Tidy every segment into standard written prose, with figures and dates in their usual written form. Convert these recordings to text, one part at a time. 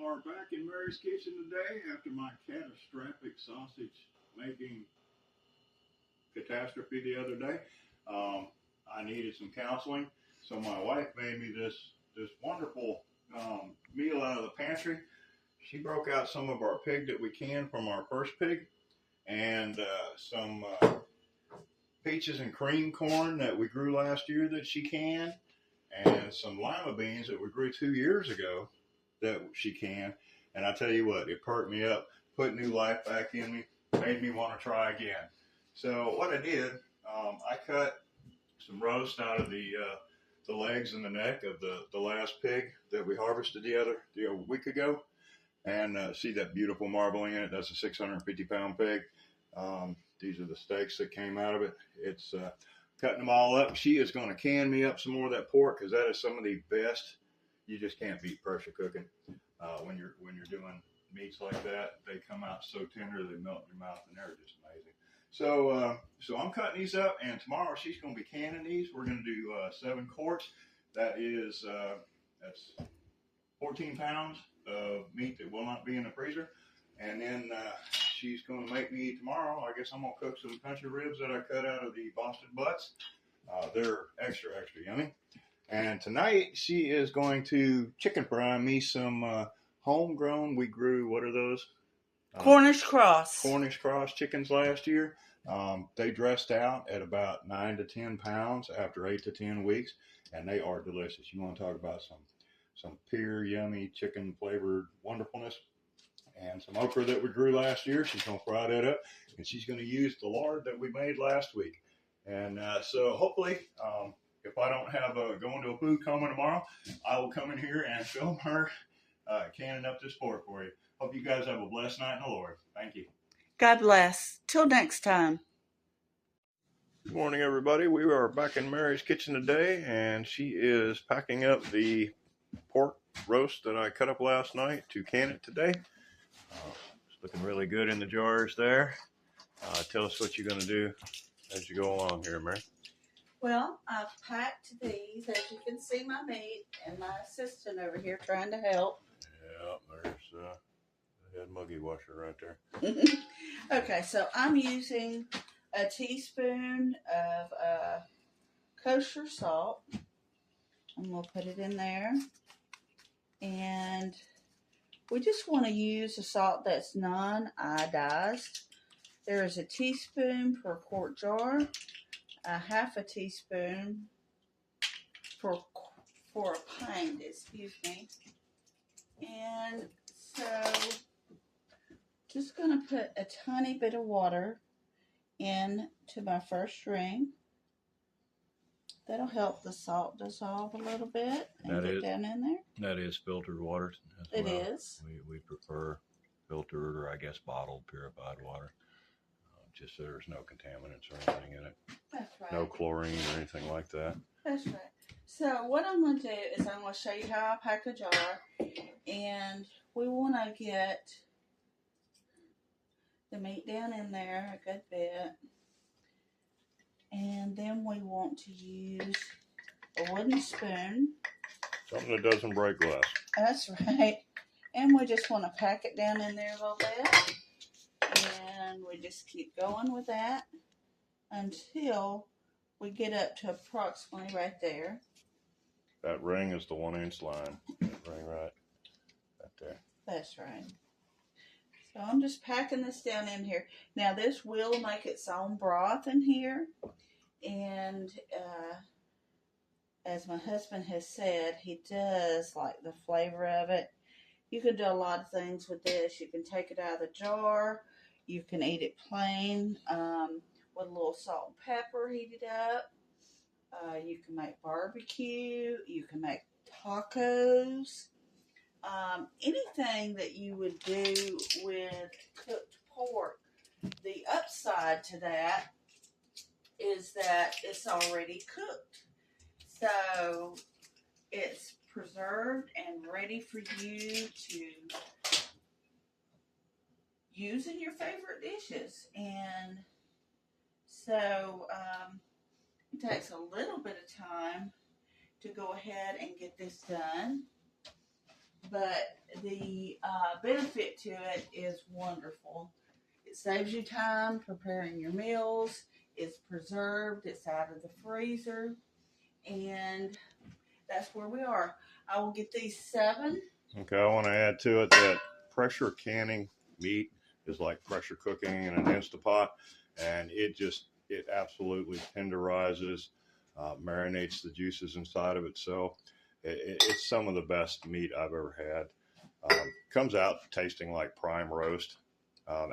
are back in Mary's kitchen today after my catastrophic sausage making catastrophe the other day. I needed some counseling, so my wife made me this wonderful meal out of the pantry. She broke out some of our pig that we canned from our first pig, and some peaches and cream corn that we grew last year that she canned, and some lima beans that we grew 2 years ago that she canned. And I tell you what, it perked me up, put new life back in me, made me want to try again. So what I did, I cut some roast out of the legs and the neck of the last pig that we harvested a week ago. And see that beautiful marbling in it? That's a 650-pound pig. These are the steaks that came out of it. It's cutting them all up. She is going to can me up some more of that pork because that is some of the best. You just can't beat pressure cooking when you're doing meats like that. They come out so tender they melt in your mouth, and they're just amazing. So I'm cutting these up, and tomorrow she's going to be canning these. We're going to do 7 quarts. That's 14 pounds of meat that will not be in the freezer. And then she's going to make me tomorrow, I guess I'm going to cook some country ribs that I cut out of the Boston butts. They're extra yummy. And tonight she is going to chicken fry me some homegrown. We grew, what are those? Cornish cross. Cornish cross chickens last year. They dressed out at about 9 to 10 pounds after 8 to 10 weeks, and they are delicious. You want to talk about some pure, yummy, chicken flavored wonderfulness. And some okra that we grew last year. She's going to fry that up, and she's going to use the lard that we made last week. And so hopefully, if I don't have going to a food coma tomorrow, I will come in here and film her canning up this pork for you. Hope you guys have a blessed night in the Lord. Thank you. God bless. Till next time. Good morning, everybody. We are back in Mary's kitchen today, and she is packing up the pork roast that I cut up last night to can it today. It's looking really good in the jars there. Tell us what you're going to do as you go along here, Mary. Well, I've packed these. As you can see, my meat and my assistant over here trying to help. Yeah, there's the head muggy washer right there. Okay, so I'm using a teaspoon of kosher salt. I'm going to put it in there. And we just want to use a salt that's non-iodized. There is a teaspoon per quart jar, a half a teaspoon for a pint, excuse me. And so just going to put a tiny bit of water into my first ring. That'll help the salt dissolve a little bit and get down in there. That is filtered water as well. It is. We prefer filtered or I guess bottled purified water, just so there's no contaminants or anything in it. That's right. No chlorine or anything like that. That's right. So what I'm going to do is I'm going to show you how I pack a jar, and we want to get the meat down in there a good bit. And then we want to use a wooden spoon. Something that doesn't break glass. That's right. And we just want to pack it down in there a little bit. And we just keep going with that until we get up to approximately right there. That ring is the 1-inch line. That ring right there. That's right. So I'm just packing this down in here. Now this will make its own broth in here. And as my husband has said, he does like the flavor of it. You can do a lot of things with this. You can take it out of the jar. You can eat it plain with a little salt and pepper, heat it up. You can make barbecue. You can make tacos. Anything that you would do with cooked pork. The upside to that is that it's already cooked. So it's preserved and ready for you to use in your favorite dishes. And so it takes a little bit of time to go ahead and get this done. But the benefit to it is wonderful. It saves you time preparing your meals. It's preserved. It's out of the freezer. And that's where we are. I will get these 7. Okay, I want to add to it that pressure canning meat is like pressure cooking in an Instapot, and it absolutely tenderizes, marinates the juices inside of it. So it's some of the best meat I've ever had. Comes out tasting like prime roast.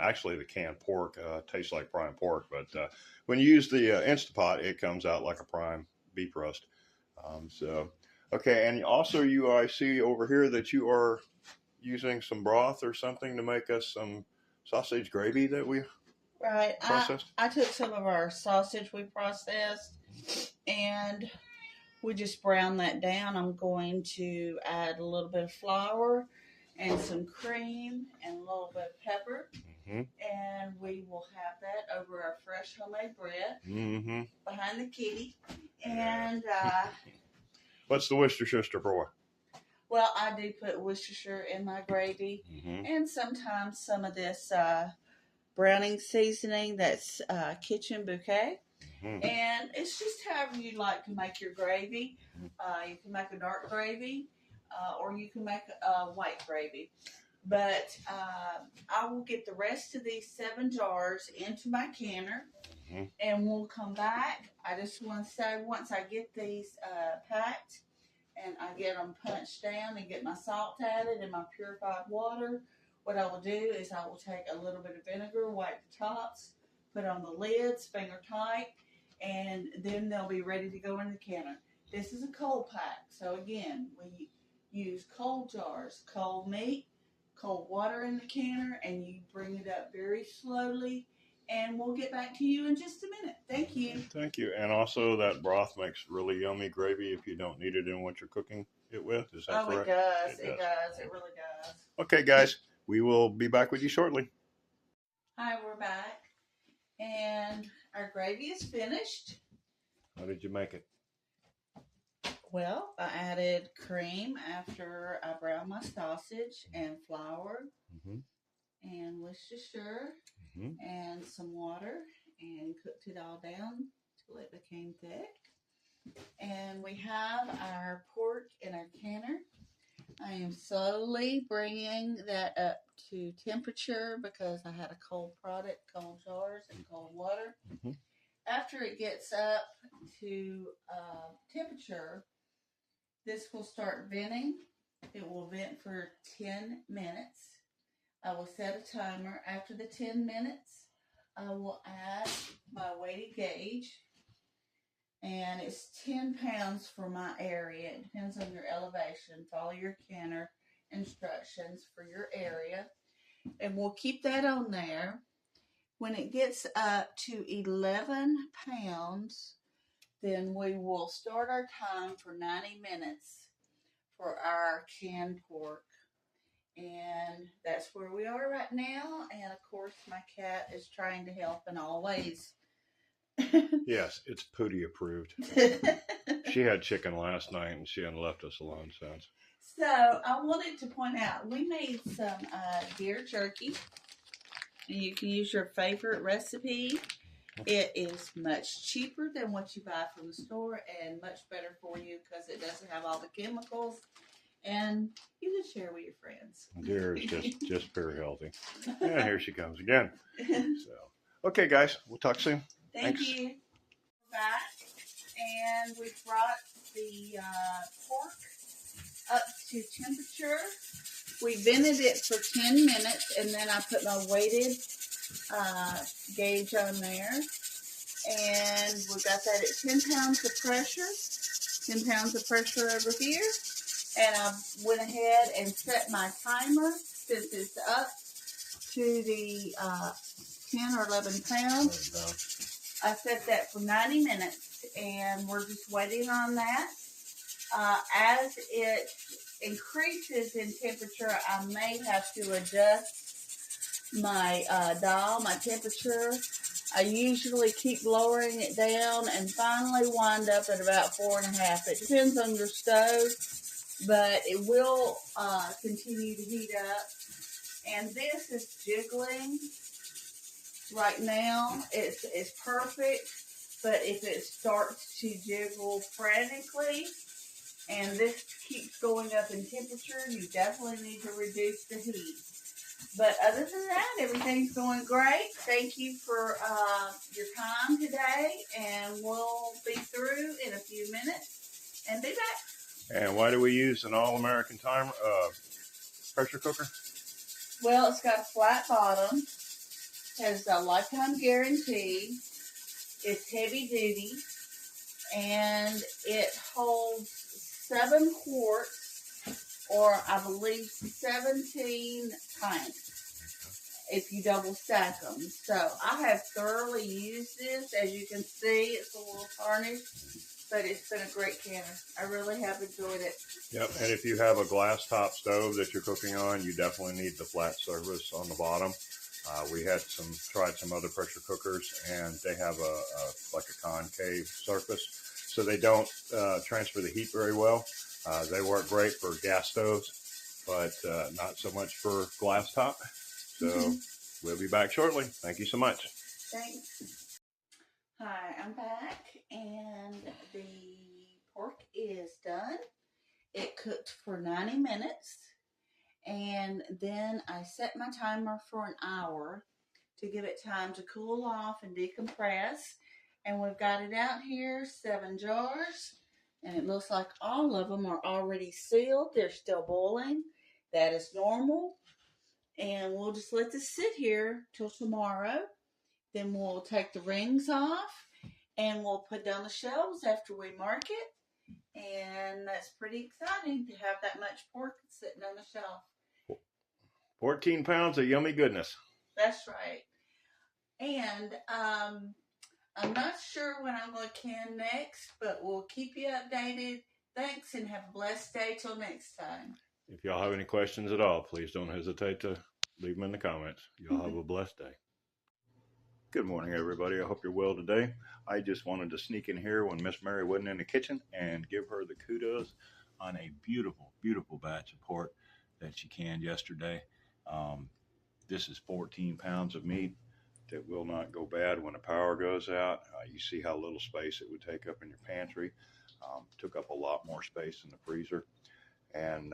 Actually, the canned pork tastes like prime pork, but when you use the Instapot, it comes out like a prime beef roast. Okay, and also I see over here that you are using some broth or something to make us some sausage gravy that we processed. I took some of our sausage we processed and we just browned that down. I'm going to add a little bit of flour and some cream and a little bit of pepper. Mm-hmm. And we will have that over our fresh homemade bread behind the kitty. And what's the Worcestershire for? Well, I do put Worcestershire in my gravy, and sometimes some of this browning seasoning that's kitchen bouquet. And it's just however you like to make your gravy. You can make a dark gravy, or you can make a white gravy. But I will get the rest of these 7 jars into my canner, and we'll come back. I just want to say, once I get these packed and I get them punched down and get my salt added and my purified water, what I will do is I will take a little bit of vinegar, wipe the tops, put on the lids, finger tight, and then they'll be ready to go in the canner. This is a cold pack, so again, we use cold jars, cold meat, cold water in the canner, and you bring it up very slowly, and we'll get back to you in just a minute. Thank you. Thank you. And also that broth makes really yummy gravy if you don't need it in what you're cooking it with. Is that correct? It does. It does. It really does. Okay, guys, we will be back with you shortly. Hi, we're back, and our gravy is finished. How did you make it? Well, I added cream after I browned my sausage, and flour, and Worcestershire, and some water, and cooked it all down till it became thick. And we have our pork in our canner. I am slowly bringing that up to temperature because I had a cold product, cold jars, and cold water. After it gets up to temperature, this will start venting. It will vent for 10 minutes. I will set a timer. After the 10 minutes, I will add my weighted gauge. And it's 10 pounds for my area. It depends on your elevation. Follow your canner instructions for your area. And we'll keep that on there. When it gets up to 11 pounds, then we will start our time for 90 minutes for our canned pork. And that's where we are right now. And of course, my cat is trying to help in all ways. Yes, it's Pootie approved. She had chicken last night and she hadn't left us alone since. So I wanted to point out, we made some deer jerky. And you can use your favorite recipe. It is much cheaper than what you buy from the store and much better for you because it doesn't have all the chemicals. And you can share with your friends. Deer is just very healthy. And here she comes again. So, okay, guys, we'll talk soon. Thank you. We're back, and we brought the pork up to temperature. We vented it for 10 minutes, and then I put my weighted gauge on there. And we got that at 10 pounds of pressure. 10 pounds of pressure over here. And I went ahead and set my timer since it's up to the 10 or 11 pounds. I set that for 90 minutes, and we're just waiting on that. As it increases in temperature, I may have to adjust my dial, my temperature. I usually keep lowering it down and finally wind up at about 4.5. It depends on your stove. but it will continue to heat up. And this is jiggling right now. It's perfect, but if it starts to jiggle frantically and this keeps going up in temperature, you definitely need to reduce the heat. But other than that, everything's going great. Thank you for your time today, and we'll be through in a few minutes and be back. And why do we use an all-American timer pressure cooker? Well, it's got a flat bottom, has a lifetime guarantee, it's heavy duty, and it holds 7 quarts, or I believe 17 pints if you double stack them. So I have thoroughly used this. As you can see, it's a little tarnished, but it's been a great canner. I really have enjoyed it. Yep, and if you have a glass top stove that you're cooking on, you definitely need the flat surface on the bottom. We had tried some other pressure cookers, and they have like a concave surface, so they don't transfer the heat very well. They work great for gas stoves, but not so much for glass top. So we'll be back shortly. Thank you so much. Thanks. Hi, I'm back, and the pork is done. It cooked for 90 minutes, and then I set my timer for an hour to give it time to cool off and decompress. And we've got it out here, 7 jars, and it looks like all of them are already sealed. They're still boiling. That is normal. And we'll just let this sit here till tomorrow. Then we'll take the rings off and we'll put down the shelves after we mark it. And that's pretty exciting to have that much pork sitting on the shelf. 14 pounds of yummy goodness. That's right. And I'm not sure when I'm going to can next, but we'll keep you updated. Thanks, and have a blessed day till next time. If y'all have any questions at all, please don't hesitate to leave them in the comments. Y'all have a blessed day. Good morning, everybody. I hope you're well today. I just wanted to sneak in here when Miss Mary wasn't in the kitchen and give her the kudos on a beautiful, beautiful batch of pork that she canned yesterday. This is 14 pounds of meat that will not go bad when the power goes out. You see how little space it would take up in your pantry. Took up a lot more space in the freezer. And,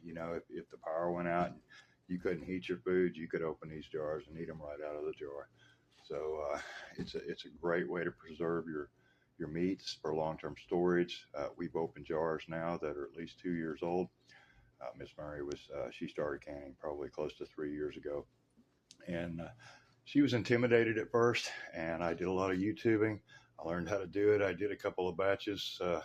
you know, if the power went out and you couldn't heat your food, you could open these jars and eat them right out of the jar. So it's a great way to preserve your meats for long-term storage. We've opened jars now that are at least 2 years old. Miss Mary she started canning probably close to 3 years ago. And she was intimidated at first, and I did a lot of YouTubing. I learned how to do it. I did a couple of batches to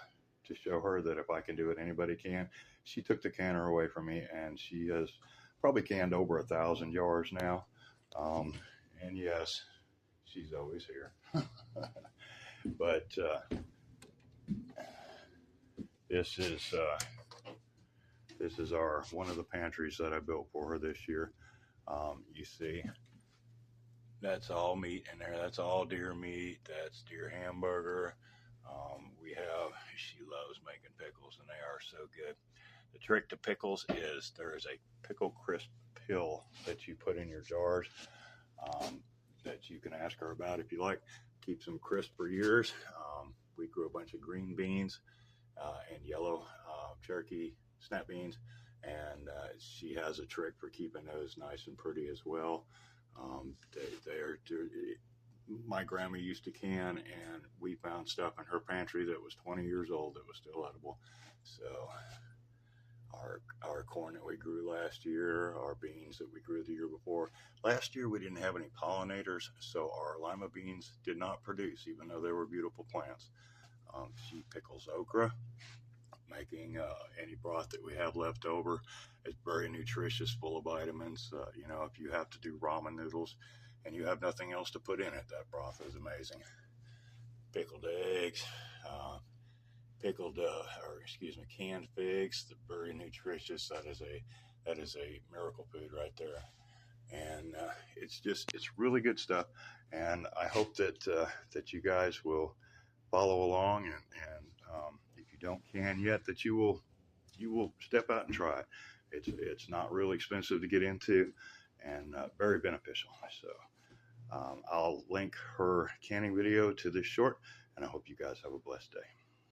show her that if I can do it, anybody can. She took the canner away from me, and she has probably canned over 1,000 jars now. And yes, she's always here. But this is one of the pantries that I built for her this year. You see, that's all meat in there. That's all deer meat. That's deer hamburger. She loves making pickles, and they are so good. The trick to pickles is there is a pickle crisp pill that you put in your jars that you can ask her about if you like. Keeps them crisp for years. We grew a bunch of green beans and yellow Cherokee snap beans, and she has a trick for keeping those nice and pretty as well. My grandma used to can, and we found stuff in her pantry that was 20 years old that was still edible. So our corn that we grew last year, our beans that we grew the year before. Last year we didn't have any pollinators, so our lima beans did not produce, even though they were beautiful plants. She pickles okra, making any broth that we have left over. It's very nutritious, full of vitamins. You know, if you have to do ramen noodles and you have nothing else to put in it, that broth is amazing. Pickled eggs, canned figs. They're very nutritious. That is a miracle food right there. And it's really good stuff. And I hope that you guys will follow along, and if you don't can yet, that you will you will step out and try it. It's not really expensive to get into, and very beneficial. So I'll link her canning video to this short, and I hope you guys have a blessed day.